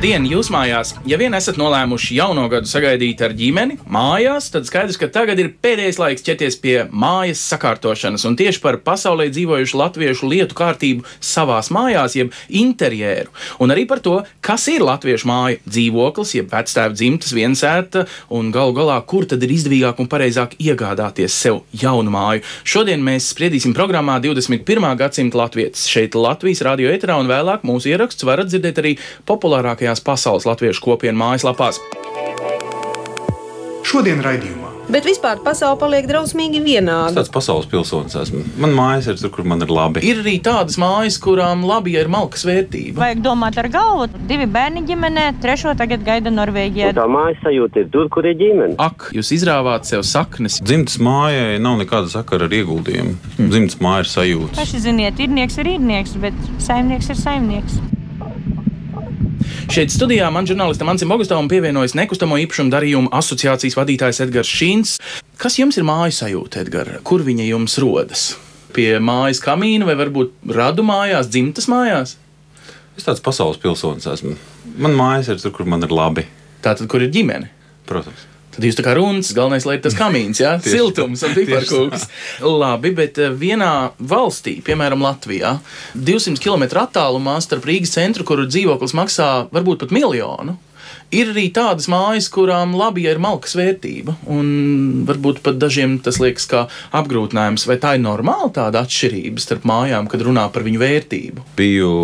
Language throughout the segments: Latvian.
Labdien, jūs mājās! Ja vien esat nolēmuši jauno gadu sagaidīt ar ģimeni, mājās, tad skaidrs, ka tagad ir pēdējais laiks ķerties pie mājas sakārtošanas. Un tieši par pasaulē dzīvojušu latviešu lietu kārtību savās mājās, jeb interjeru. Un arī par to, kas ir latviešu māja dzīvoklis, jeb vectēva dzimtas viensēta, un galu galā, kur tad ir izdevīgāk un pareizāk iegādāties sev jaunu māju. Šodien mēs spriedīsim programmā 21. gadsimta latvietis. Šeit Latvijas radio ēterā un vēlāk mūsu ieraksts varat dzirdēt arī populārākajās pasaules latviešu kopienu mājaslapās. Šodien raidījumā. Bet vispār pasaule paliek drausmīgi vienāda. Es tāds pasaules pilsonis esmu. Man mājas ir tur, kur man ir labi. Ir arī tādas mājas, kurām labi ir malkas vērtība. Vajag domāt ar galvu. 2 bērni ģimenē, 3. tagad gaida Norvēģijā. Tā mājas sajūta ir tur, kur ir ģimene. Ak, jūs izrāvāt sev saknes. Dzimtas mājai nav nekāda sakara ar ieguldījumu. Dzimtas māja ir sajūta. Paši ziniet, īrnieks ir īrnieks, bet saimnieks ir saimnieks. Šeit studijā man žurnālistam Ancim Bogustovam pievienojas nekustamo īpašumu darījumu asociācijas vadītājs Edgars Šīns. Kas jums ir māju sajūta, Edgar? Kur viņa jums rodas? Pie mājas kamīna vai varbūt radu mājās, dzimtas mājās? Es tāds pasaules pilsonis esmu. Man mājas ir tur, kur man ir labi. Tātad, kur ir ģimene? Protams. Tad jūs tā kā runas, galvenais, lai ir tas kamīns, jā? Siltums un piparkūks. Labi, bet vienā valstī, piemēram Latvijā, 200 km attālumā starp Rīgas centru, kur dzīvoklis maksā varbūt pat 1 000 000, ir arī tādas mājas, kurām labi ir malkas vērtība. Un varbūt pat dažiem tas liekas kā apgrūtinājums. Vai tā ir normāla tāda atšķirība starp mājām, kad runā par viņu vērtību? Biju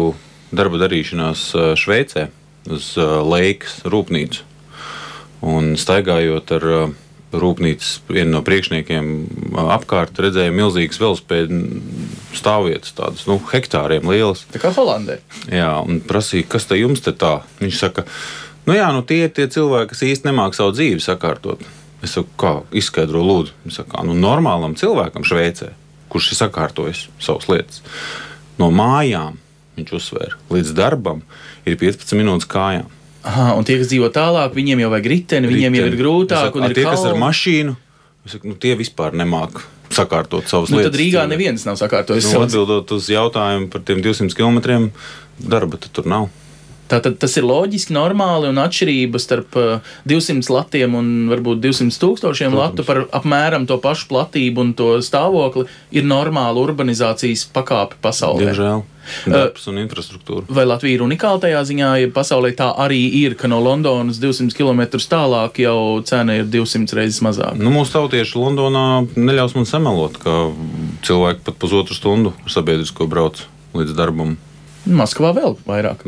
darba darīšanās Šveicē uz Leikas rūpnīcu. Un staigājot ar rūpnīcas vienu no priekšniekiem apkārt, redzēju milzīgas velosipēdu stāvvietas, tādas, hektāriem lielas. Tā kā Holandē. Jā, un prasīja, kas te jums te tā? Viņš saka, tie ir tie cilvēki, kas īsti nemāk savu dzīvi sakārtot. Es saku, kā izskaidro lūdzu? Viņš saka, normālam cilvēkam Šveicē, kurš ir sakārtojis savas lietas, no mājām, viņš uzsvēra, līdz darbam ir 15 minūtes kājām. Aha, un tie, kas dzīvo tālāk, viņiem jau vajag riteni, viņiem jau ir grūtāk. Un ir tie, kas ar mašīnu, tie vispār nemāk sakārtot savas lietas. Tad Rīgā neviens nav sakārtojis savas. Atbildot uz jautājumu par tiem 200 kilometriem, darba tur nav. Tātad tas ir loģiski, normāli, un atšķirība starp 200 latiem un varbūt 200 000 latu par apmēram to pašu platību un to stāvokli ir normāla urbanizācijas pakāpe pasaulē. Diemžēl. Darbs un infrastruktūra. Vai Latvija ir unikāla tajā ziņā, ja pasaulē tā arī ir, ka no Londonas 200 km tālāk jau cena ir 200 reizes mazāk? Mūsu tautieši Londonā neļaus man samelot, ka cilvēki pat 1,5 stundu ar sabiedrisko brauc līdz darbam. Maskavā vēl vairāk.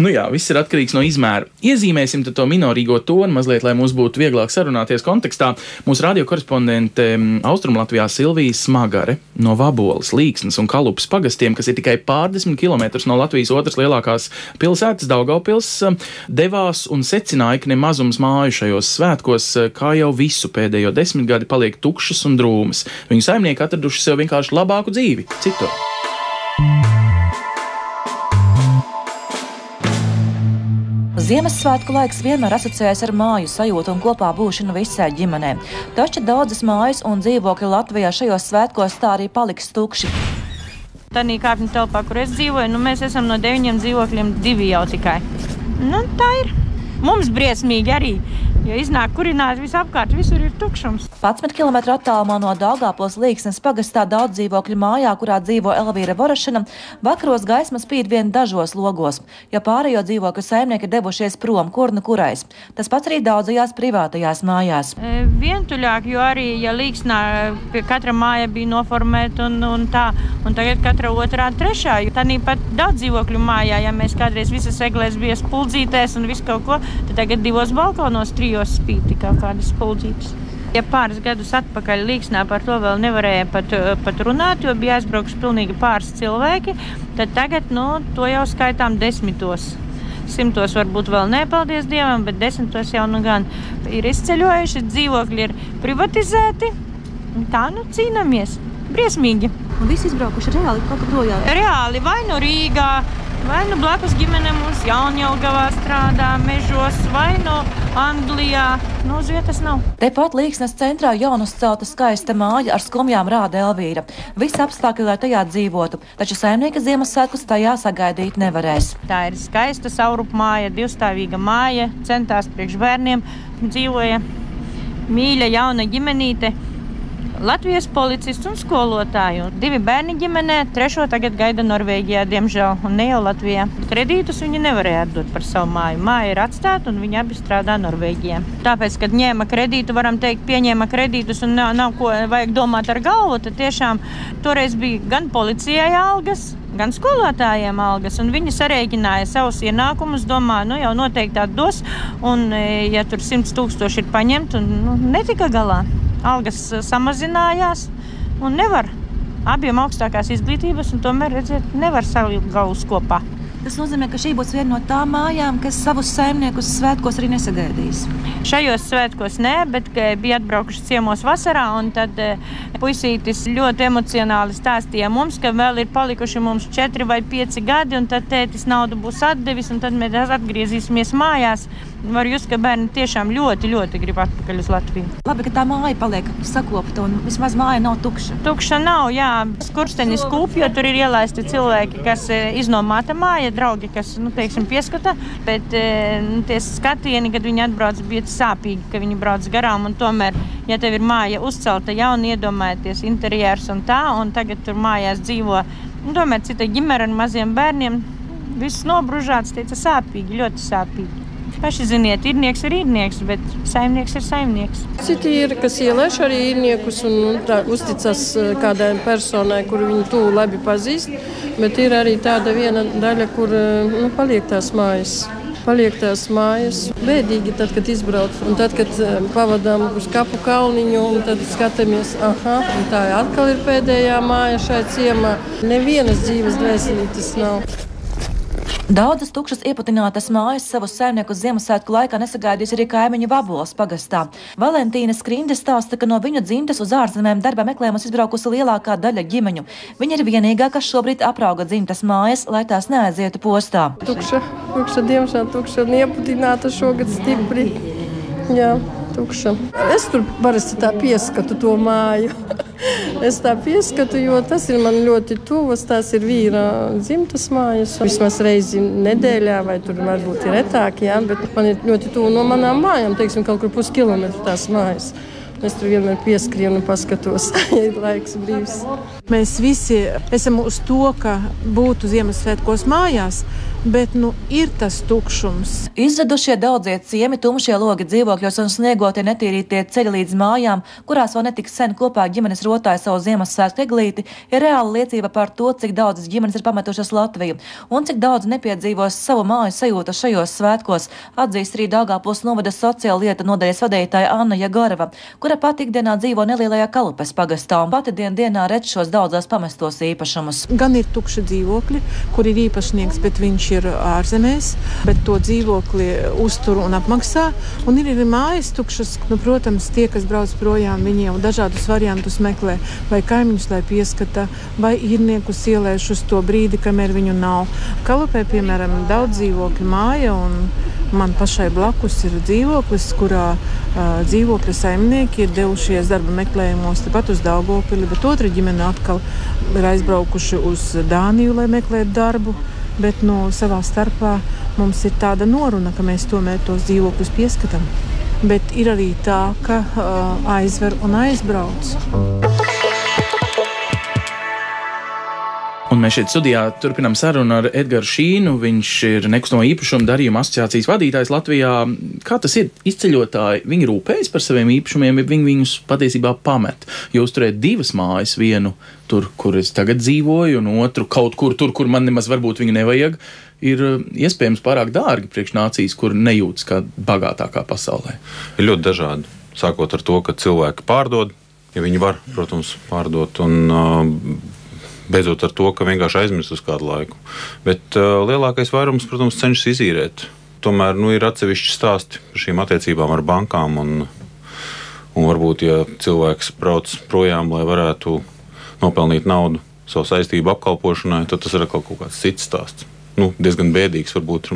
Jā. Viss ir atkarīgs no izmēra. Iezīmēsim to minorīgo tonu mazliet, lai mums būtu vieglāk sarunāties kontekstā. Mūsu radio korespondente Austrumlatvijā Silvija Smagare no Vaboles, Līksnes un Kalupas pagastiem, kas ir tikai pārdesmit kilometrus no Latvijas otras lielākās pilsētas Daugavpils, devās un secināja, ka nemazums māju šajos svētkos, kā jau visu pēdējo 10 gadi, paliek tukšas un drūmas. Viņu saimnieki atraduši sev vienkārši labāku dzīvi citur. Ziemassvētku laiks vienmēr asociējas ar māju sajūtu un kopā būšanu visai ģimenē. Taču daudzas mājas un dzīvokļi Latvijā šajos svētkos tā arī paliks tukši. Tanī kāpņu telpā, kur es dzīvoju, mēs esam no 9 dzīvokļiem 2 jau tikai. Tā ir. Mums briesmīgi arī, jo iznāk kurināt visapkārt, visur ir tukšums. 11 km attālumā no Daugavpils Līksnes pagastā daudz dzīvokļu mājā, kurā dzīvo Elvīra Vorošana, vakaros gaisma spīd vien dažos logos, jo pārējo dzīvokļu saimnieki devušies prom, kur nu kurais. Tas pats arī daudzajās privātajās mājās. Vientuļāk, jo arī, ja Līksnā pie katra māja bija noformēta un tagad katra otrā, trešā. Tanī pat daudz dzīvokļu mājā, ja mēs kādreiz visas eglēs bija spuldzītēs un visu kaut ko, tad tagad 2 balkonos 3 spīd tikai kādas spuldzītes. Ja pāris gadus atpakaļ Līksnā par to vēl nevarēja pat runāt, jo bija aizbraukuši pilnīgi pāris cilvēki, tad tagad, to jau skaitām 10. 100 varbūt vēl ne, paldies Dievam, bet 10 jau gan ir izceļojuši, dzīvokļi ir privatizēti, un tā cīnamies. Briesmīgi. Un visi izbraukuši reāli kaut kā projām? Reāli, vai no Rīgā, Vai nu blakus ģimene mums Jaunjelgavā strādā, mežos, vai nu Anglijā. Uz vietas nav. Tepat Līksnes centrā jaunuzcelta skaista māja ar skumjām rāda Elvīra. Visi apstākļi, lai tajā dzīvotu, taču saimnieka Ziemassvētkus tajā sagaidīt nevarēs. Tā ir skaista saurup māja, divstāvīga māja, centās priekš bērniem, dzīvoja mīļa jauna ģimenīte. Latvijas policists un skolotāju. 2 bērni ģimenē, 3 tagad gaida Norvēģijā, diemžēl, un ne jau Latvijā. Kredītus viņi nevarēja atdot par savu māju. Māja ir atstāta, un viņi abi strādā Norvēģijā. Tāpēc, kad ņēma kredītu, varam teikt, pieņēma kredītus un nav ko vajag domāt ar galvu, tad tiešām toreiz bija gan policijai algas, gan skolotājiem algas, un viņi sarēķināja savus ienākumus, domā, jau noteikti atdos, un ja tur 100 000 ir paņemt, un netika galā. Algas samazinājās un nevar. Abiem augstākās izglītības, un tomēr, redziet, nevar savilkt galus kopā. Tas nozīmē, ka šī būs viena no tām mājām, kas savus saimniekus svētkos arī nesagaidīs. Šajos svētkos nē, bet bija atbraukuši ciemos vasarā, un tad puisītis ļoti emocionāli stāstīja mums, ka vēl ir palikuši mums 4 vai 5 gadi, un tad tētis naudu būs atdevis, un tad mēs atgriezīsimies mājās. Var just, ka bērni tiešām ļoti, ļoti grib atpakaļ uz Latviju. Labi, ka tā māja paliek sakopta, un vismaz māja nav tukša. Tukša nav, jā. Skursteni skūp, jo tur ir ielaisti cilvēki, kas iznomāta māja, draugi, kas, teiksim, pieskata, bet tie skatieni, kad viņi atbrauc, bija sāpīgi, ka viņi brauc garām, un tomēr, ja tev ir māja uzcelta jauni, iedomājieties interjērs un tā, un tagad tur mājās dzīvo, tomēr cita ģimene ar maziem bērniem, viss nobružāts, teica, sāpīgi, ļoti sāpīgi. Paši ziniet, īrnieks ir īrnieks, bet saimnieks ir saimnieks. Citi ir, kas ielaiž arī īrniekus un tā uzticas kādai personai, kuru viņi tūlu labi pazīst, bet ir arī tāda viena daļa, kur paliek tās mājas. Paliek tās mājas. Bēdīgi tad, kad izbrauc, un tad, kad pavadām uz Kapu kalniņu, un tad skatāmies, un tā atkal ir pēdējā māja šai ciemā. Nevienas dzīves dvēselītes nav. Daudzas tukšas ieputinātas mājas savus saimniekus Ziemassvētku laikā nesagaidīs arī kaimiņu Vaboles pagastā. Valentīna Skriņde stāsta, ka no viņu dzimtes uz ārzemēm darba meklējumus izbraukusi lielākā daļa ģimeņu. Viņa ir vienīgā, kas šobrīd aprauga dzimtes mājas, lai tās neaizietu postā. Tukša, diemžēl tukša un ieputināta šogad stipri. Jā, tukša. Es tur parasti tā pieskatu to māju. Es tā pieskatu, jo tas ir man ļoti tuvas, tās ir vīra dzimtas mājas. Vismaz reizi nedēļā, vai tur varbūt ir retāk, jā, bet man ir ļoti tuvu no manām mājām, teiksim, kaut kur puskilometru tās mājas. Es tur vienmēr pieskrienu un paskatos, ja ir laiks brīvs. Mēs visi esam uz to, ka būtu Ziemassvētkos mājās, bet ir tas tukšums. Izradušie daudzie ciemi, tumšie logi dzīvokļos un sniegotie netīrītie ceļi līdz mājām, kurās vēl netik sen kopā ģimenes rotāja savu Ziemassvētku eglīti, ir reāla liecība par to, cik daudzas ģimenes ir pametušas Latviju un cik daudz nepiedzīvos savu māju sajūtu šajos svētkos, atzīst arī Daugavpils novada sociāla lieta nodaļas vadītāja Anna Jagoreva, kura pati ikdienā dzīvo nelielajā Kalupes pagastā un pati dienā redz šos daudzos pamestos īpašumus. Gan ir tukši dzīvokļi, kur ir īpašnieks, bet viņš ir ārzemēs, bet to dzīvokli uztur un apmaksā. Un ir arī mājas tukšas, protams, tie, kas brauc projām, viņi jau dažādus variantus meklē, vai kaimiņus, lai pieskata, vai īrniekus ielaiž uz to brīdi, kamēr viņu nav. Kalupē, piemēram, daudz dzīvokļu māja, un man pašai blakus ir dzīvoklis, kurā dzīvokļa saimnieki ir devušies darba meklējumos tepat uz Daugavpili, bet otra ģimene atkal ir aizbraukuši uz Dāniju, lai meklētu darbu. Bet savā starpā mums ir tāda noruna, ka mēs tomēr tos dzīvokļus pieskatām. Bet ir arī tā, ka aizver un aizbrauc. Un mēs šeit studijā turpinām sarunu ar Edgaru Šīnu. Viņš ir nekustamo īpašumu darījuma asociācijas vadītājs Latvijā. Kā tas ir? Izceļotāji, viņi rūpējas par saviem īpašumiem, ja viņi viņus patiesībā pamet. Jūs turēt 2 mājas, vienu tur, kur es tagad dzīvoju, un otru kaut kur tur, kur man nemaz varbūt viņu nevajag, ir iespējams pārāk dārgi priekš nācijas, kur nejūtas kā bagātākā pasaulē. Ir ļoti dažādi. Sākot ar to, ka cilvēki pārdod, ja viņi var, protams, pārdot, un beidzot ar to, ka vienkārši aizmirst uz kādu laiku. Bet lielākais vairums, protams, cenšas izīrēt. Tomēr ir atsevišķi stāsti par šīm attiecībām ar bankām, un varbūt, ja cilvēks brauc projām, lai varētu nopelnīt naudu savu saistību apkalpošanai, tad tas ir kaut kāds cits stāsts. diezgan bēdīgs varbūt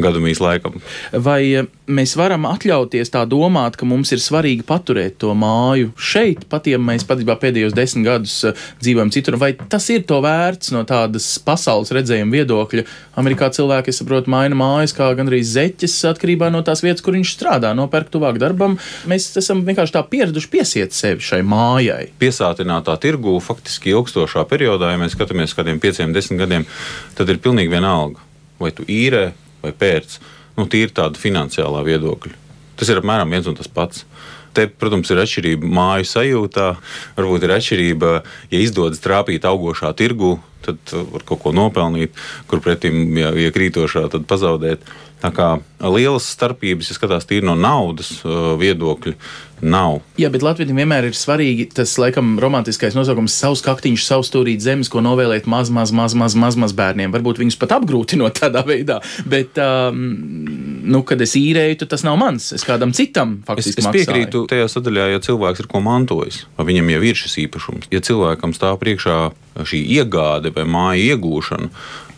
gadumīs laikam. Vai mēs varam atļauties tā domāt, ka mums ir svarīgi paturēt to māju šeit, pat ja mēs patiesībā pēdējos 10 gadus dzīvojam citur, vai tas ir to vērts no tādas pasaules redzējuma viedokļa? Amerikā cilvēki, es saprotu, maina mājas kā gandrīz zeķes atkarībā no tās vietas, kur viņš strādā, nopērk tuvāk darbam. Mēs esam vienkārši tā pieraduši piesiet sevi šai mājai. Piesātinātā tirgū faktiski ilgstošā periodā, ja mēs skatāmies kādiem 5-10 gadiem, tad ir pilnīgi vienalga, vai tu īrē vai pērc, tīri tāda finansiālā viedokļa. Tas ir apmēram viens un tas pats. Te, protams, ir atšķirība māju sajūtā, varbūt ir atšķirība, ja izdodas trāpīt augošā tirgu, tad var kaut ko nopelnīt, kur pretim, ja krītošā, tad pazaudēt. Tā kā lielas starpības, ja skatās tīri no naudas viedokļa, nav. Jā, bet Latvijam vienmēr ir svarīgi tas, laikam, romantiskais nosaukums savs kaktiņš, savs stūrīt zemes, ko novēlēt maz bērniem. Varbūt viņus pat apgrūtinot tādā veidā, bet, kad es īrēju, tad tas nav mans, es kādam citam faktiski maksāju. Es piekrītu tajā sadaļā, ja cilvēks ir ko mantojis, vai viņam jau ir šis īpašums. Ja cilvēkam stāv priekšā šī iegāde vai māja iegūšana,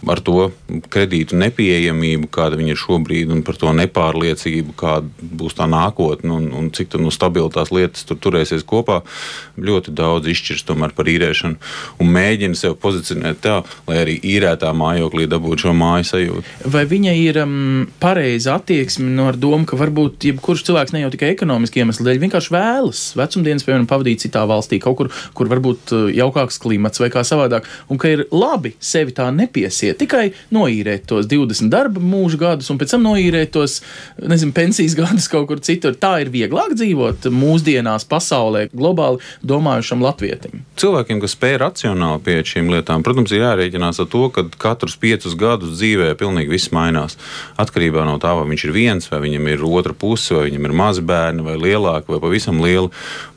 ar to kredītu nepieejamību, kāda viņa ir šobrīd, un par to nepārliecību, kāda būs tā nākotne, un cik stabilitās lietas tur turēsies kopā, ļoti daudz izšķirs tomēr par īrēšanu, un mēģina sev pozicionēt tā, lai arī īrētā mājoklī dabūtu šo māju sajūtu. Vai viņa ir pareiza attieksme ar domu, ka varbūt jebkurš cilvēks ne jau tikai ekonomiski iemesli dēļ vienkārši vēlas vecumdienas, piemēram, pavadīt citā valstī, kaut kur varbūt jaukāks klimats vai kā savādāk, un ka ir labi sevi tā nepiesiet, tikai noīrēt tos 20 darba mūža gadus un pēc tam noīrēt tos, pensijas gadus kaut kur citur. Tā ir vieglāk dzīvot mūsdienās pasaulē, globāli domājušam latvietim. Cilvēkiem, kas spēj racionāli pie šīm lietām, protams, ir jārēķinās ar to, ka katrus 5 gadus dzīvē pilnīgi viss mainās. Atkarībā no tā, vai viņš ir viens, vai viņam ir otra puse, vai viņam ir mazi bērni, vai lielāki, vai pavisam lieli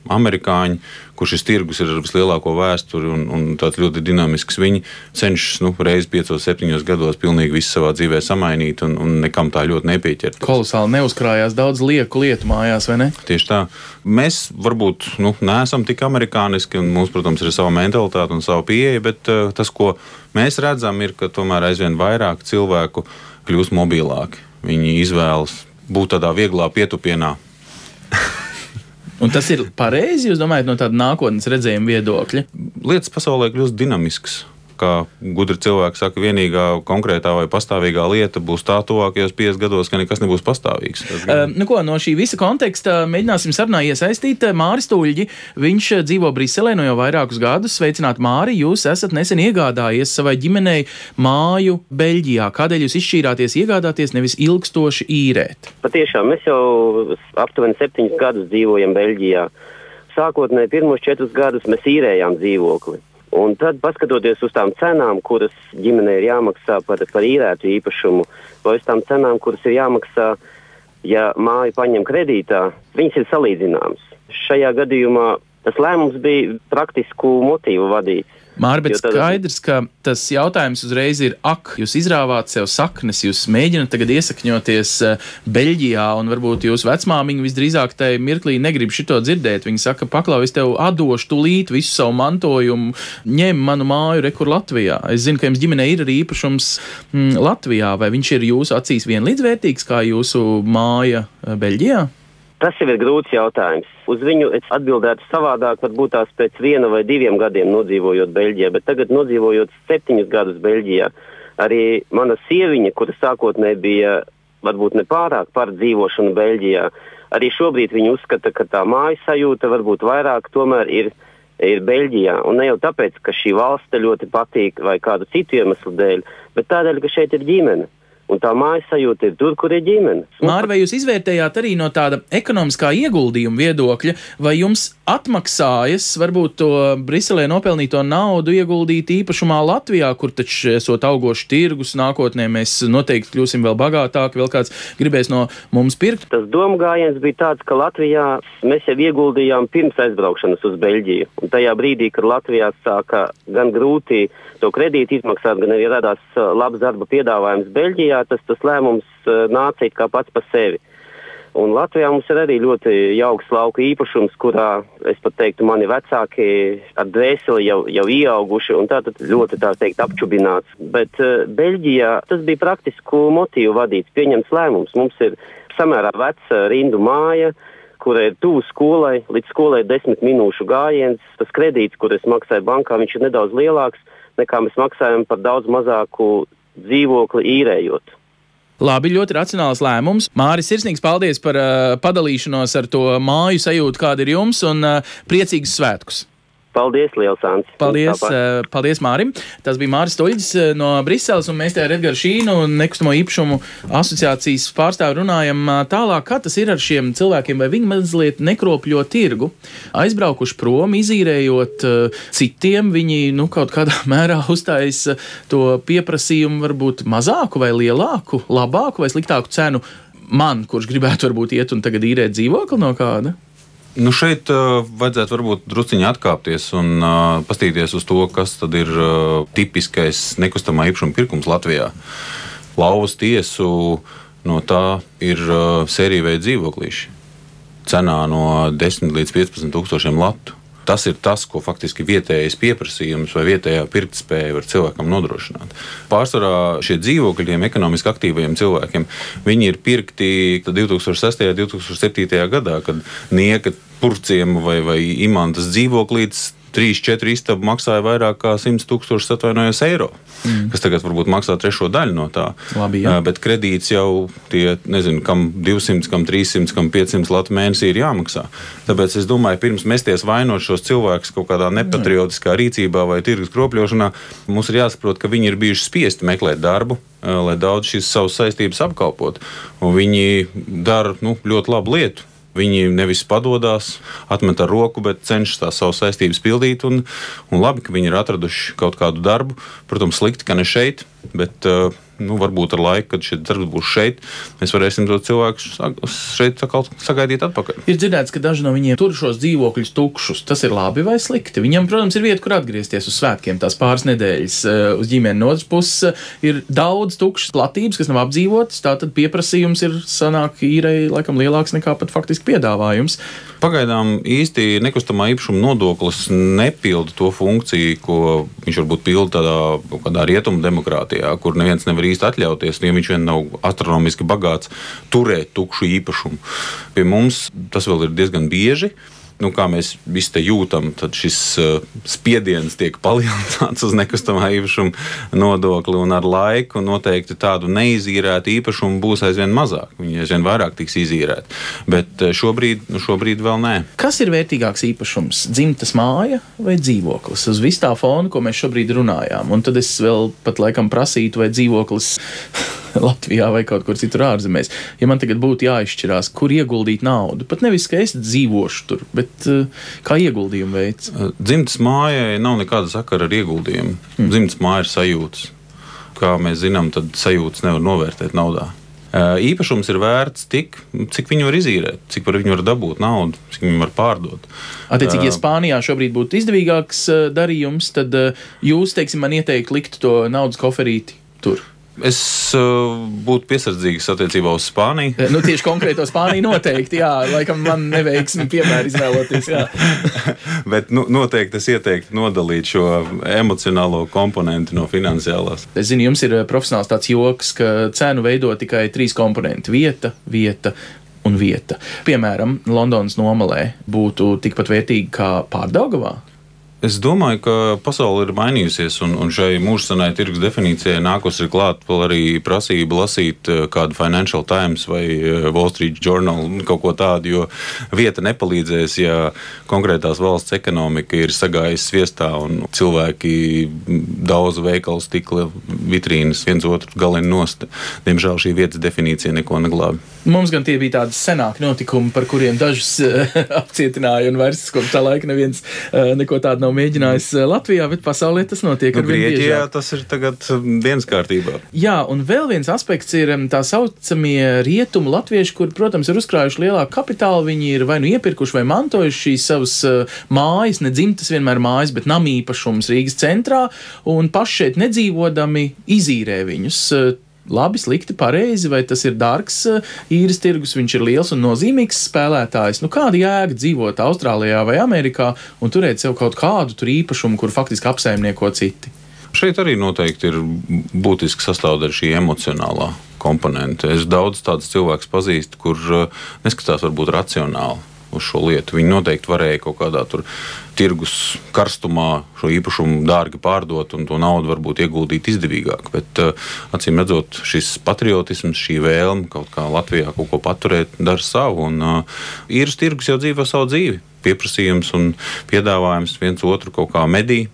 amerikāņi, kur šis tirgus ir ar vislielāko vēsturi un tāds ļoti dinamisks. Viņi cenšas reizi 5-7 gados pilnīgi visu savā dzīvē samainīt un nekam tā ļoti nepieķert. Kolosāli neuzkrājās daudz lieku lietu mājās, vai ne? Tieši tā. Mēs varbūt neesam tik amerikāniski un mums, protams, ir sava mentalitāte un sava pieeja, bet tas, ko mēs redzam, ir, ka tomēr aizvien vairāk cilvēku kļūst mobilāki. Viņi izvēlas būt tādā vieglā pietupienā. Un tas ir pareizi, jūs domājat, no tāda nākotnes redzējuma viedokļa? Lietas pasaulē kļūst dinamiskas. Kā gudri cilvēki saka, vienīgā konkrētā vai pastāvīgā lieta būs tā tuvākajos 5 gados, ka nekas nebūs pastāvīgs. No šī visa konteksta mēģināsim sarunā iesaistīt Māri Stuļģi. Viņš dzīvo Briselē no jau vairākus gadus. Sveicināt, Māri, jūs esat nesen iegādājies savai ģimenei māju Beļģijā. Kādēļ jūs izšķīrāties iegādāties, nevis ilgstoši īrēt? Patiešām, mēs jau aptuveni 7 gadus dzīvojam Beļģijā. Sākotnēji pirmos 4 gadus mēs īrējām dzīvokli. Un tad, paskatoties uz tām cenām, kuras ģimenei ir jāmaksā par īrētu īpašumu, vai uz tām cenām, kuras ir jāmaksā, ja māju paņem kredītā, viņas ir salīdzināmas. Šajā gadījumā tas lēmums bija praktisku motīvu vadīts. Māri, bet skaidrs, ka tas jautājums uzreiz ir, jūs izrāvāt sev saknes, jūs mēģināt tagad iesakņoties Beļģijā, un varbūt jūsu vecmāmiņa visdrīzāk tai mirklī negrib šito dzirdēt. Viņa saka, paklau, es tev atdošu tūlīt visu savu mantojumu, ņem manu māju rekur Latvijā. Es zinu, ka jums ģimenei ir arī īpašums Latvijā, vai viņš ir jūsu acīs vienlīdzvērtīgs kā jūsu māja Beļģijā? Tas jau ir grūts jautājums. Uz viņu es atbildētu savādāk, varbūt tās pēc 1 vai 2 gadiem nodzīvojot Beļģijā, bet tagad nodzīvojot 7 gadus Beļģijā, arī mana sieviņa, kura sākotnēji bija varbūt nepārāk par dzīvošanu Beļģijā, arī šobrīd viņa uzskata, ka tā mājas sajūta varbūt vairāk tomēr ir Beļģijā. Un ne jau tāpēc, ka šī valsts ļoti patīk vai kādu citu iemeslu dēļ, bet tādēļ, ka šeit ir ģimene. Un tā mājas sajūta ir tur, kur ir ģimene. Māri, vai jūs izvērtējāt arī no tāda ekonomiskā ieguldījuma viedokļa, vai jums atmaksājas varbūt to Briselē nopelnīto naudu ieguldīt īpašumā Latvijā, kur taču esot augoši tirgus, nākotnē mēs noteikti kļūsim vēl bagātāki, vēl kāds gribēs no mums pirkt? Tas domgājiens bija tāds, ka Latvijā mēs jau ieguldījām pirms aizbraukšanas uz Beļģiju. Un tajā brīdī, kad Latvijā sāka gan grūti to kredītu izmaksāt, gan arī radās labs darba piedāvājums Beļģijā, tas lēmums nāca it kā pats par sevi. Un Latvijā mums ir arī ļoti jauks lauku īpašums, kurā, es pat teiktu, mani vecāki ar dvēseli jau ieauguši un tātad ļoti, tā teikt, apčubināts. Bet Beļģijā tas bija praktisku motīvu vadīts, pieņemts lēmums. Mums ir samērā veca rindu māja, kura ir tuvu skolai, līdz skolai 10 minūšu gājiens. Tas kredīts, kur es maksāju bankā, viņš ir nedaudz lielāks, nekā mēs maksājam par daudz mazāku dzīvokli īrējot. Labi, ļoti racionāls lēmums. Māris, sirsnīgs paldies par padalīšanos ar to māju sajūtu, kāda ir jums, un priecīgus svētkus. Paldies, liels Ants. Paldies Mārim. Tas bija Māris Stoļģis no Briseles, un mēs te ar Edgaru Šīnu un Nekustamo īpašumu asociācijas pārstāvi runājam tālāk, kā tas ir ar šiem cilvēkiem, vai viņi mazliet nekropļo tirgu. Aizbraukuši prom, izīrējot citiem, viņi kaut kādā mērā uzstājas to pieprasījumu varbūt mazāku vai lielāku, labāku vai sliktāku cenu man, kurš gribētu varbūt iet un tagad īrēt dzīvokli no kāda? Šeit vajadzētu varbūt drusciņi atkāpties un pastīties uz to, kas tad ir tipiskais nekustamā īpašuma pirkums Latvijā. Lauvas tiesu no tā ir sērija dzīvoklīši. Cenā no 10 līdz 15 tūkstošiem latu. Tas ir tas, ko faktiski vietējais pieprasījums vai vietējā pirktspēja var cilvēkam nodrošināt. Pārsvarā šie dzīvokļi tiem ekonomiski aktīvajiem cilvēkiem, viņi ir pirkti 2006. un 2007. gadā, kad Nieka Purciema vai Imantas dzīvoklītis 3-4 istabu maksāja vairāk kā 100 000 atvainojos eiro, kas tagad varbūt maksā trešo daļu no tā. Labi, jā. Bet kredīts jau tie, nezinu, kam 200, kam 300, kam 500 latu mēnesī ir jāmaksā. Tāpēc es domāju, pirms mesties vainot šos cilvēkus kaut kādā nepatriotiskā rīcībā vai tirgus kropļošanā, mums ir jāsaprot, ka viņi ir bijuši spiesti meklēt darbu, lai daudz šīs savas saistības apkalpot. Un viņi dara ļoti labu lietu. Viņi nevis padodās, atmet ar roku, bet cenšas tās savas saistības pildīt. Un labi, ka viņi ir atraduši kaut kādu darbu. Protams, slikti, ka ne šeit, bet varbūt ar laiku, kad šis darbs būs šeit, mēs varēsim tos cilvēkus šeit sagaidīt atpakaļ. Ir dzirdēts, ka daži no viņiem tur šos dzīvokļus tukšus. Tas ir labi vai slikti? Viņam, protams, ir vieta, kur atgriezties uz svētkiem, tās pāris nedēļas uz ģimeni. No otras puses ir daudz tukšas platības, kas nav apdzīvotas, tātad pieprasījums ir sanāk īrei laikam lielāks nekā pat faktiski piedāvājums. Pagaidām īsti nekustamā īpašuma nodoklis nepilda to funkciju, ko viņš varbūt pilda tādā rietumu demokrātijā, kur neviens nevar īsti atļauties, ja viņš vien nav astronomiski bagāts turēt tukšu īpašumu. Pie mums tas vēl ir diezgan bieži. Kā mēs visi te jūtam, tad šis spiediens tiek palielināts uz nekustamā īpašuma nodokli, un ar laiku noteikti tādu neizīrētu īpašumu būs aizvien mazāk. Viņi aizvien vairāk tiks izīrēti. Bet šobrīd vēl nē. Kas ir vērtīgāks īpašums? Dzimtas māja vai dzīvoklis? Uz visu tā fonu, ko mēs šobrīd runājām. Un tad es vēl pat laikam prasītu, vai dzīvoklis Latvijā vai kaut kur citur ārzemēs. Ja man tagad būtu jāizšķirās, kur ieguldīt naudu, pat nevis, ka es dzīvošu tur, bet kā ieguldījumu veids? Dzimtas mājai nav nekāda sakara ar ieguldījumu. Dzimtas māja ir sajūtas. Kā mēs zinām, tad sajūtas nevar novērtēt naudā. Īpašums ir vērts tik, cik viņi var izīrēt, cik par viņu var dabūt naudu, cik viņi var pārdot. Attiecīgi, ja Spānijā šobrīd būtu izdevīgāks darījums, tad jūs, teiksim, man ieteikt likt to naudas koferīti tur. Es būtu piesardzīgs attiecībā uz Spāniju. Tieši konkrēto Spāniju noteikti, jā. Laikam man neveiksmi piemēru izvēloties, jā. Bet noteikti es ieteiktu nodalīt šo emocionālo komponenti no finansiālās. Es zinu, jums ir profesionāls tāds joks, ka cenu veido tikai 3 komponenti – vieta, vieta un vieta. Piemēram, Londonas Nomalē būtu tikpat vērtīgi kā Pārdaugavā? Es domāju, ka pasaule ir mainījusies, un šai mūžsanai tirgus definīcijai nākus ir klāt vēl arī prasība lasīt kādu Financial Times vai Wall Street Journal, kaut ko tādu, jo vieta nepalīdzēs, ja konkrētās valsts ekonomika ir sagājusi sviestā un cilvēki daudz veikalu stikla vitrīnas viens otru galini nost. Diemžēl šī vietas definīcija neko neglābi. Mums gan tie bija tādi senāki notikumi, par kuriem dažus apcietināja, un vairs kopš tā laika neviens neko tādu nav mēģinājis Latvijā, bet pasaulē tas notiek ar vien biežāk. Grieķijā tas ir tagad dienas kārtībā. Jā, un vēl viens aspekts ir tā saucamie rietumu latvieši, kur, protams, ir uzkrājuši lielāku kapitālu, viņi ir vai nu iepirkuši vai mantojuši šīs savas mājas, ne dzimtas vienmēr mājas, bet namīpašums Rīgas centrā, un paši šeit nedzīvodami izīrē viņus. labi, slikti, pareizi, vai tas ir dārgs īres tirgus, viņš ir liels un nozīmīgs spēlētājs. Nu, kāda jēga dzīvot Austrālijā vai Amerikā un turēt sev kaut kādu tur īpašumu, kur faktiski apsaimnieko citi? Šeit arī noteikti ir būtiski sastāvdaļa šī emocionālā komponente. Es daudz tādus cilvēkus pazīstu, kur neskatās varbūt racionāli uz šo lietu. Viņi noteikti varēja kaut kādā tur tirgus karstumā šo īpašumu dārgi pārdot un to naudu varbūt ieguldīt izdevīgāk. Bet acīm redzot, šis patriotisms, šī vēlme kaut kā Latvijā kaut ko paturēt, dara savu. Un īres tirgus jau dzīvo savu dzīvi. Pieprasījums un piedāvājums viens otru kaut kā medī.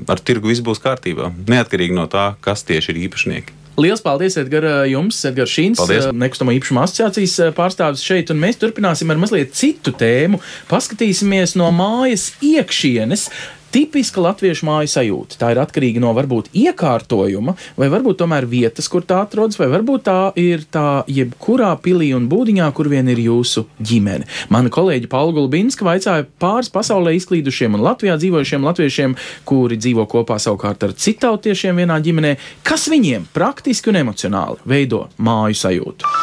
Ar tirgu viss būs kārtībā, neatkarīgi no tā, kas tieši ir īpašnieki. Liels paldies, Edgar, jums, Edgars Šīns, nekustamo īpašumu asociācijas pārstāvis šeit, un mēs turpināsim ar mazliet citu tēmu. Paskatīsimies no mājas iekšienes. Tipiska latviešu māju sajūta. Tā ir atkarīga no varbūt iekārtojuma, vai varbūt tomēr vietas, kur tā atrodas, vai varbūt tā ir tā jebkurā pilī un būdiņā, kur vien ir jūsu ģimene. Mana kolēģi Paula Gulbinska vaicāja pāris pasaulē izklīdušiem un Latvijā dzīvojušiem latviešiem, kuri dzīvo kopā savukārt ar citautiešiem vienā ģimenē, kas viņiem praktiski un emocionāli veido māju sajūtu.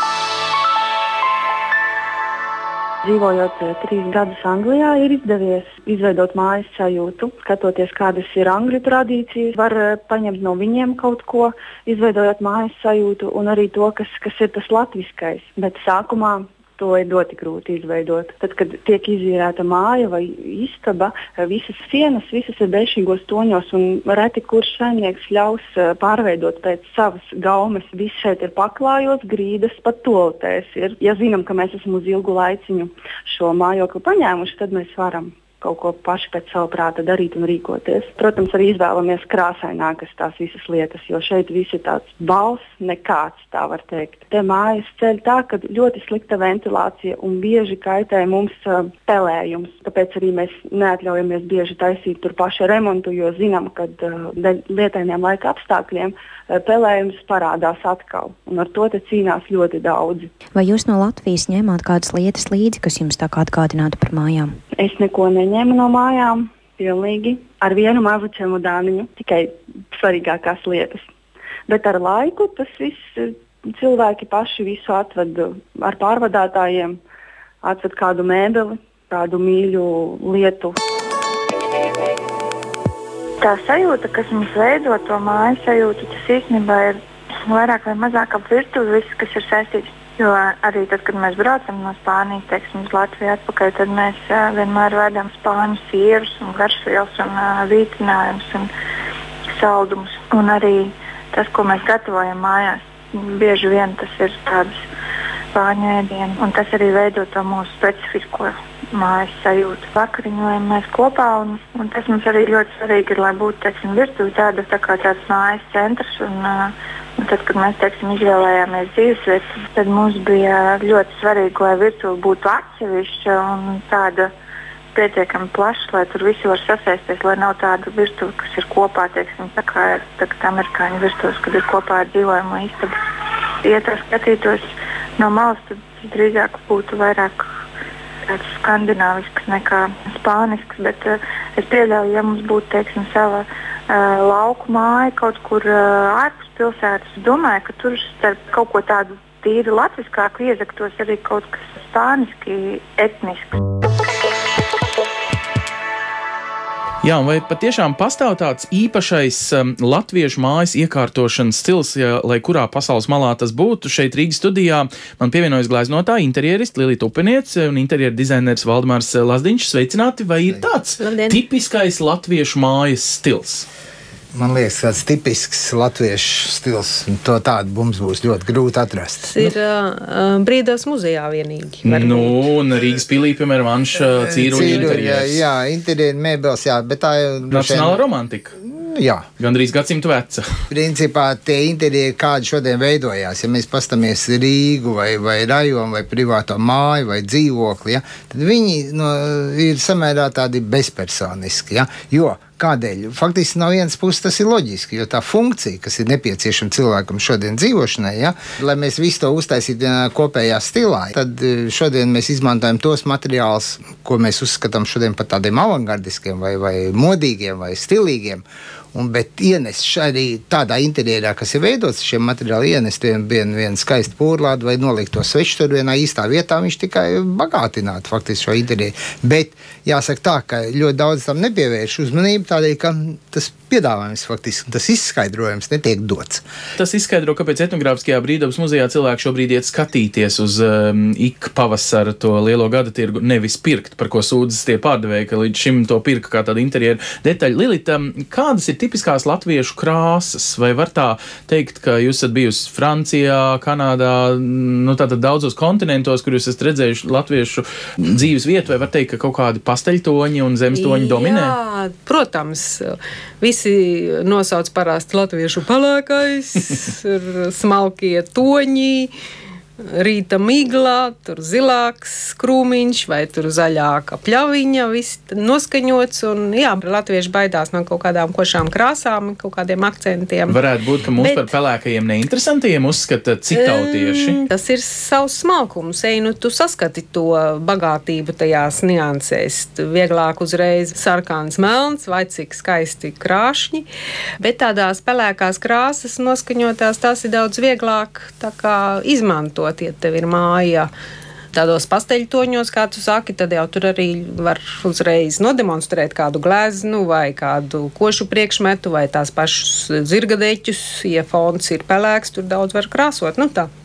Dzīvojot 3 gadus Anglijā, ir izdevies izveidot mājas sajūtu, skatoties, kādas ir angļu tradīcijas, var paņemt no viņiem kaut ko, izveidojot mājas sajūtu un arī to, kas ir tas latviskais. Bet sākumā to ir ļoti grūti izveidot. Tad, kad tiek izīrēta māja vai istaba, visas sienas, visas ir bešķīgos toņos un reti kurš saimnieks ļaus pārveidot pēc savas gaumes. Viss šeit ir paklājos, grīdas, pat toaletēs ir. Ja zinām, ka mēs esam uz ilgu laiciņu šo mājokli paņēmuši, tad mēs varam kaut ko paši pēc savu prāta darīt un rīkoties. Protams, arī izvēlamies krāsainākas tās visas lietas, jo šeit viss ir tāds balss, nekāds, tā var teikt. Te mājas ceļ tā, ka ļoti slikta ventilācija un bieži kaitē mums pelējums. Tāpēc arī mēs neatļaujamies bieži taisīt tur pašu remontu, jo zinām, ka dēļ lietainiem laika apstākļiem pelējums parādās atkal. Un ar to te cīnās ļoti daudzi. Vai jūs no Latvijas ņēmāt kādas lietas līdzi, kas jums tā kā atgādinātu par mājām? Es neko neņēmu no mājām, pilnīgi. Ar vienu mazu čemodāniņu, tikai svarīgākās lietas. Bet ar laiku tas viss cilvēki paši visu atved ar pārvadātājiem, atved kādu mēbeli, kādu mīļu lietu. Tā sajūta, kas mums veido to mājas sajūtu, tas īstenībā ir vairāk vai mazāk ap virtuvi viss, kas ir saistīts. Jo arī tad, kad mēs braucam no Spānijas, teiksim, uz Latviju atpakaļ, tad mēs vienmēr vēdam spāņu sierus un garšvielas un vītinājumus un saldumus. Un arī tas, ko mēs gatavojam mājās, bieži vien tas ir tāds spāņu ēdienu, un tas arī veido to mūsu specifisko mājas sajūtu. Vakariņojam mēs kopā, un tas mums arī ļoti svarīgi ir, lai būtu, teiksim, virtuve tāda tā kā tāds mājas centrs. Un tad, kad mēs, teiksim, izvēlējāmies dzīvesvietu, tad mums bija ļoti svarīgi, lai virtuve būtu atsevišķa un tāda pietiekami plaša, lai tur visi var sasaisties, lai nav tāda virtuve, kas ir kopā, teiksim, tā kā amerikāņu virtuves, kad ir kopā ar dzīvojamo istabu. Ja tā skatītos no malas, tad drīzāk būtu vairāk tāds skandināvisks nekā spānisks, bet es pieļauju, ja mums būtu, teiksim, sava lauku māja kaut kur ārpus pilsētas, domāju, ka tur starp kaut ko tādu tīri latviskāku iezaktos arī kaut kas spāniski etnisks. Jā, un vai patiešām pastāv tāds īpašais latviešu mājas iekārtošanas stils, lai kurā pasaules malā tas būtu? Šeit Rīgas studijā man pievienojas gleznotāja, interjerists Lilita Upeniece un interjera dizainers Valdemārs Lazdiņš. Sveicināti, vai ir tāds tipiskais latviešu mājas stils? Man liekas, tāds tipisks latviešu stils, to tādu mums būs ļoti grūti atrast. Tas ir Brīvdabas muzejā vienīgi. Un Rīgas pilī, piemēram, Anša Cīruļa interjers. Jā, interjera mēbeles, jā, bet tā ir... Nacionāla romantika. Jā. Gandrīz gadsimtu veca. Principā tie interjeri, kādi šodien veidojās, ja mēs pastamies Rīgu vai rajonu vai privāto māju vai dzīvokli, ja, tad viņi ir samērā tādi bezpersoniski, ja, jo kādēļ? Faktiski no vienas puses tas ir loģiski, jo tā funkcija, kas ir nepieciešama cilvēkam šodien dzīvošanai, ja, lai mēs visu to uztaisītu vienā kopējā stilā, tad šodien mēs izmantojam tos materiālus, ko mēs uzskatām šodien par tādiem avangardiskiem vai modīgiem vai stilīgiem. Bet ienes arī tādā interjerā, kas ir veidots, šiem materiāli ienest vienu skaistu pūrlādu vai nolikt to sveču tur vienā īstā vietā, viņš tikai bagātinātu faktiski šo interjeru. Bet jāsaka tā, ka ļoti daudz tam nepievērš uzmanību, tādēļ, ka tas piedāvājums faktiski, tas izskaidrojums netiek dots. Tas izskaidro, kāpēc etnogrāfiskajā brīvdabas muzejā cilvēki šobrīd iet skatīties uz ik pavasara to lielo gada tirgu, nevis pirkt, par ko sūdzas tie pārdevēji, ka līdz šim to pirka kā tāda interjera detaļa. Lilita, kādas ir tipiskās latviešu krāsas? Vai var tā teikt, ka jūs esat bijusi Francijā, Kanādā, tātad daudzos kontinentos, kur jūs esat redzējuši latviešu dzīves vietu, vai var teikt, ka kaut kādi pasteļtoņi un zemestoņi dominē? Jā, protams. Visi nosauc parasti latviešu pelēkais, smalkie toņi, rīta miglā, tur zilāks krūmiņš vai tur zaļāka pļaviņa, viss noskaņots. Un, jā, latvieši baidās no kaut kādām košām krāsām, kaut kādiem akcentiem. Varētu būt, ka mums par pelēkajiem neinteresantiem uzskata citautieši. Tas ir savs smalkums. Tu saskati to bagātību tajās niansēs. Vieglāk uzreiz sarkans melns vai cik skaisti krāšņi. Bet tādās pelēkās krāsas noskaņotās, tās ir daudz vieglāk tā kā izmantot. Ja tev ir māja tādos pasteļtoņos, kā tu saki, tad jau tur arī var uzreiz nodemonstrēt kādu gleznu vai kādu košu priekšmetu vai tās pašus zirgadeķus. Ja fons ir pelēks, tur daudz var krāsot.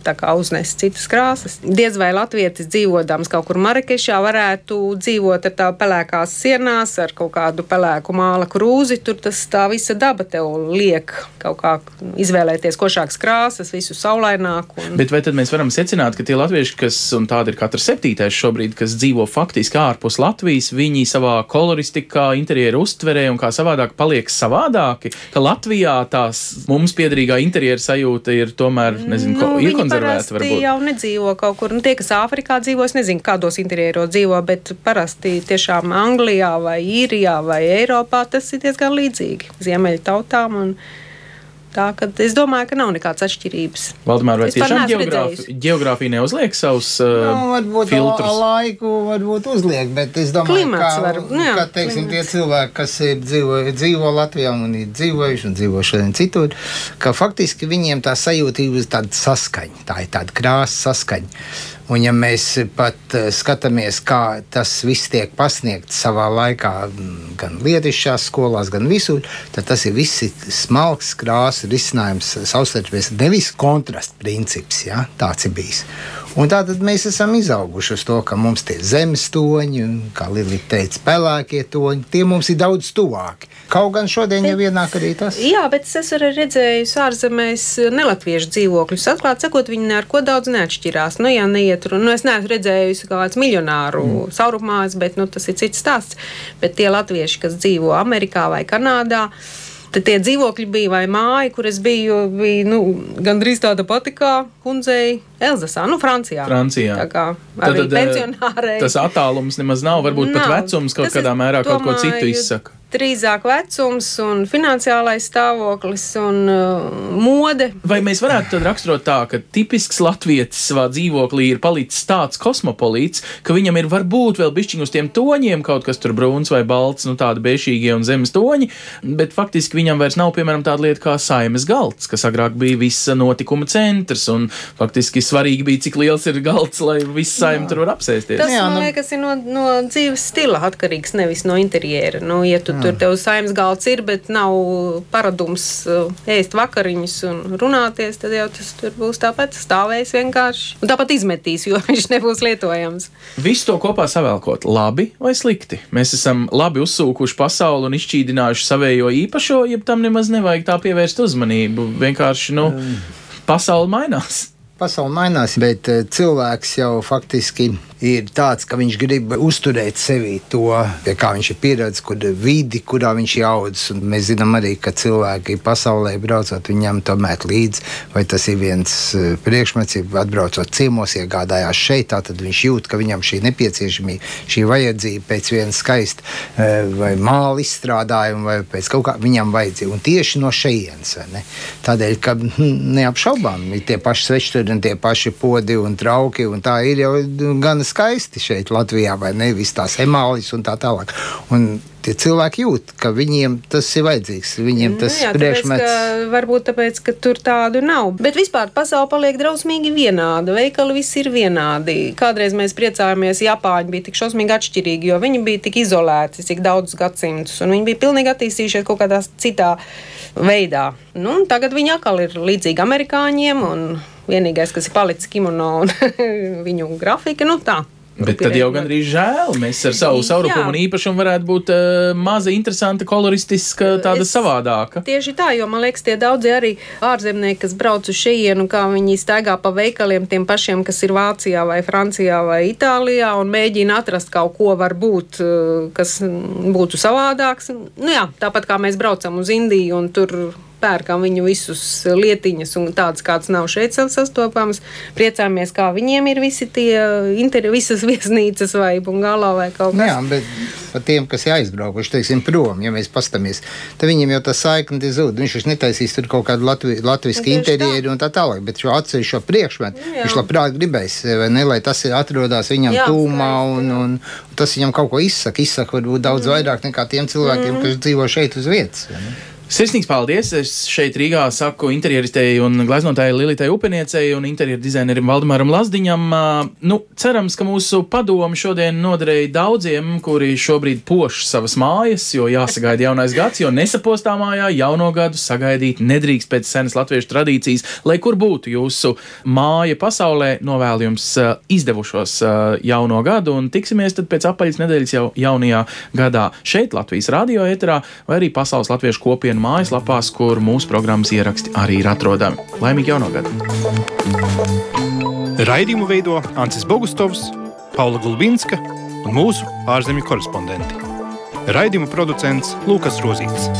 Tā kā uznest citas krāsas. Diez vai latvietis dzīvodams kaut kur Marakešā varētu dzīvot ar tā pelēkās sienās, ar kaut kādu pelēku māla krūzi. Tur tā visa daba tev liek kaut kā izvēlēties košākas krāsas, visu saulaināku. Bet vai tad mēs varam secināt, ka tie latvieši, kas, un tādi ir katrs 7. šobrīd, kas dzīvo faktiski ārpus Latvijas, viņi savā koloristikā, interjera uztverē un kā savādāk paliek savādāki, ka Latvijā tās mums piederīgā interjera sajūta ir tomēr, iekonservēta varbūt? Viņi jau nedzīvo kaut kur. Tie, kas Āfrikā dzīvo, es nezinu, kādos interjeros dzīvo, bet parasti tiešām Anglijā vai Īrijā vai Eiropā tas ir diezgan līdzīgi ziemeļu tautām un tā, ka es domāju, ka nav nekādas atšķirības. Valdemār, vai tiešām geogrāfija neuzliek savus varbūt filtrus? Laiku varbūt uzliek, bet es domāju, ka teiksim, tie cilvēki, kas dzīvo Latvijā un ir dzīvojuši un dzīvo šodien citur, ka faktiski viņiem tā sajūta ir tāda saskaņa, tā ir tāda krāsa saskaņa. Un ja mēs pat skatāmies, kā tas viss tiek pasniegts savā laikā, gan lietišķās skolās, gan visur, tad tas ir visi smalks krāsu risinājums, savstarpējs, nevis kontrastu princips, ja? Tāds ir bijis. Un tātad mēs esam izauguši uz to, ka mums tie zemes toņi, kā Lilita teica, pelēkie toņi, tie mums ir daudz tuvāki. Kaut gan šodien jau ienāk arī tas. Jā, bet es arī redzēju ārzemēs nelatviešu dzīvokļus. Atklāt sakot, viņi neko daudz neatšķirās. Ja neiet runa, es neesmu redzējusi kāds miljonāru saurupmājas, bet tas ir cits stāsts. Bet tie latvieši, kas dzīvo Amerikā vai Kanādā, tad tie dzīvokļi bija vai māja, kur es bija gandrīz tāda pati kā kundzei Elzasā, Francijā. Tā kā arī pensionārei. Tas attālums nemaz nav, varbūt pat vecums kaut kādā mērā kaut ko citu izsaka. Drīzāk vecums un finansiālais stāvoklis un mode. Vai mēs varētu tad raksturot tā, ka tipisks latvietis savā dzīvoklī ir palicis tāds kosmopolīts, ka viņam ir varbūt vēl bišķiņ uz tiem toņiem kaut kas tur brūns vai balts, tādi bešīgie un zemes toņi, bet faktiski viņam vairs nav, piemēram, tāda lieta kā saimes galds, kas agrāk bija visa notikuma centrs, un faktiski svarīgi bija, cik liels ir galds, lai viss saima tur var apsēsties. Tas, man liekas, ir no dzīves stila atkarīgs, nevis no interjera. Ja tu tur tev saimas galds ir, bet nav paradums ēst vakariņus un runāties, tad jau tas tur būs tāpat stāvēs vienkārši. Un tāpat izmetīs, jo viņš nebūs lietojams. Visu to kopā savēlkot, labi vai slikti? Mēs esam labi uzsūkuši pasauli un izšķīdinājuši savējo īpašo, jeb tam nemaz nevajag tā pievērst uzmanību. Vienkārši, pasauli mainās. Pasaule mainās, bet cilvēks jau faktiski ir tāds, ka viņš grib uzturēt sevī to, pie kā viņš ir pieredzis, kur vidi, kurā viņš ir audzis. Un mēs zinām arī, ka cilvēki pasaulē braucot, viņam tomēr līdzi, vai tas ir viens priekšmets, atbraucot ciemos, iegādājās šeit, tad viņš jūt, ka viņam šī nepieciešamība, šī vajadzība pēc viena skaista vai māla izstrādājuma, vai pēc kaut kā viņam vajadzība. Un tieši no šejienes, vai ne? Tādēļ, ka neapšaubām ir tie paši svečturi un tie paši podi un trauki, un tā ir jau gan skaisti šeit Latvijā, vai ne, vis tās emālis un tā tālāk. Un tie cilvēki jūt, ka viņiem tas ir vajadzīgs, viņiem tas priekšmets. Varbūt tāpēc, ka tur tādu nav. Bet vispār pasaule paliek drausmīgi vienāda. Veikali visi ir vienādi. Kādreiz mēs priecājāmies, Japāņi bija tik šausmīgi atšķirīgi, jo viņi bija tik izolēti, cik daudzus gadsimtus, un viņi bija pilnīgi attīstījušies kaut kādā citā veidā. Nu, tagad viņi atkal ir līdzīgi amerikāņiem, un vienīgais, kas ir palicis kimono un viņu grafika, nu tā. Bet tad jau gan arī žēl. Mēs ar savu saurupumu un īpašumu varētu būt maza, interesanta, koloristiska, tāda savādāka. Tieši tā, jo man liekas, tie daudzi arī ārzemnieki, kas brauc uz šejienu, kā viņi staigā pa veikaliem tiem pašiem, kas ir Vācijā vai Francijā vai Itālijā un mēģina atrast kaut ko varbūt, kas būtu savādāks. Nu jā, tāpat kā mēs braucam uz Indiju un tur pērkam viņu visus lietiņas un tādas, kāds nav šeit sastopams. Priecāmies, kā viņiem ir visi tie visas viesnīcas vai bungālā vai kaut kas. Jā, bet par tiem, kas ir aizbraukuši, teiksim, prom, ja mēs pastamies, tad viņiem jau tas saikni zūd. Viņš netaisīs tur kaut kādu latvisku interjeru un tā tālāk, bet šo atsevišķo priekšmetu viņš labprāt gribēs, vai ne, lai tas atrodās viņam tūmā un tas viņam kaut ko izsaka varbūt daudz vairāk nekā tiem cilvēkiem, kas dzīvo šeit uz vietas. Sirsnīgs paldies! Es šeit Rīgā saku interjeristei un gleznotāji Lilitai Upeniecei un interjeru dizainerim Valdemaram Lazdiņam. Cerams, ka mūsu padomi šodien noderēja daudziem, kuri šobrīd poš savas mājas, jo jāsagaida jaunais gads, jo nesapostā mājā jauno gadu sagaidīt nedrīkst pēc senas latviešu tradīcijas. Lai kur būtu jūsu māja pasaulē, novēlu jums izdevušos jauno gadu un tiksimies tad pēc apaļas nedēļas jau jaunajā gadā šeit Latvijas radio ēterā vai arī Pasaules latviešu kopienu mājaslapās, kur mūsu programmas ieraksti arī ir atrodami. Laimīgi jauno gadu! Raidījumu veido Ancis Bogustovs, Paula Gulbinska un mūsu ārzemju korespondenti. Raidījumu producents Lūkas Rozīts.